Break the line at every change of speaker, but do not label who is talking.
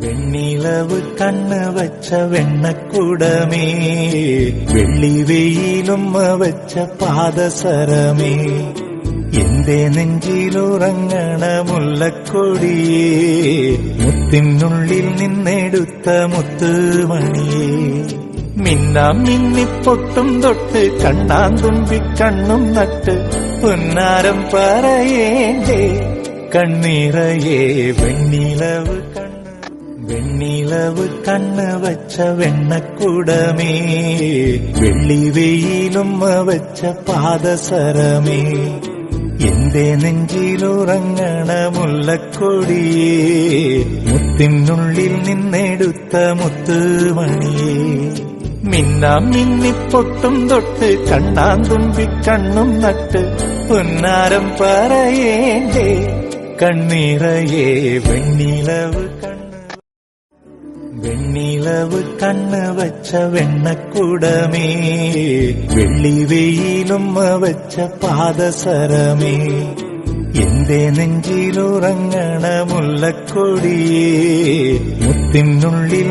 വെണ്ണിലവ് കണ്ണ് വച്ച വെണ്ണക്കുടമേ, വെള്ളി വെയിലുമ്മ വച്ച പാദസരമേ, എന്റെ നെഞ്ചിലുറങ്ങണ മുല്ലക്കൊടിയേ, മുത്തിനുള്ളിൽ നിന്നെടുത്ത മുത്തുമണിയേ, മിന്നാം മിന്നിപ്പൊട്ടും തൊട്ട് കണ്ണാൻ തുമ്പി കണ്ണും നട്ട് പൊന്നാരം പറയേണ്ടേ കണ്ണീറയേ. വെണ്ണിലവ് കണ്ണ് വച്ച വെണ്ണക്കുടമേ, വെള്ളി വെയിലുമ്മ വച്ച പാദസരമേ, എന്റെ നെഞ്ചിലുറങ്ങണ മുല്ലക്കൊടിയേ, മുത്തിനുള്ളിൽ നിന്നെടുത്ത മുത്തുമണിയേ, മിന്നാം മിന്നിപ്പൊട്ടും തൊട്ട് കണ്ണാൻ തുമ്പി കണ്ണും നട്ട് പൊന്നാരം പറയേണ്ടേ കണ്ണീറയേ. വെണ്ണിലവ് കണ്ണ് വച്ച വെണ്ണക്കുടമേ, വെള്ളി വെയിലുമ്മ വച്ച പാദസരമേ, എന്റെ നെഞ്ചിലുറങ്ങണ മുല്ലക്കൊടിയേ, മുത്തിനുള്ളിൽ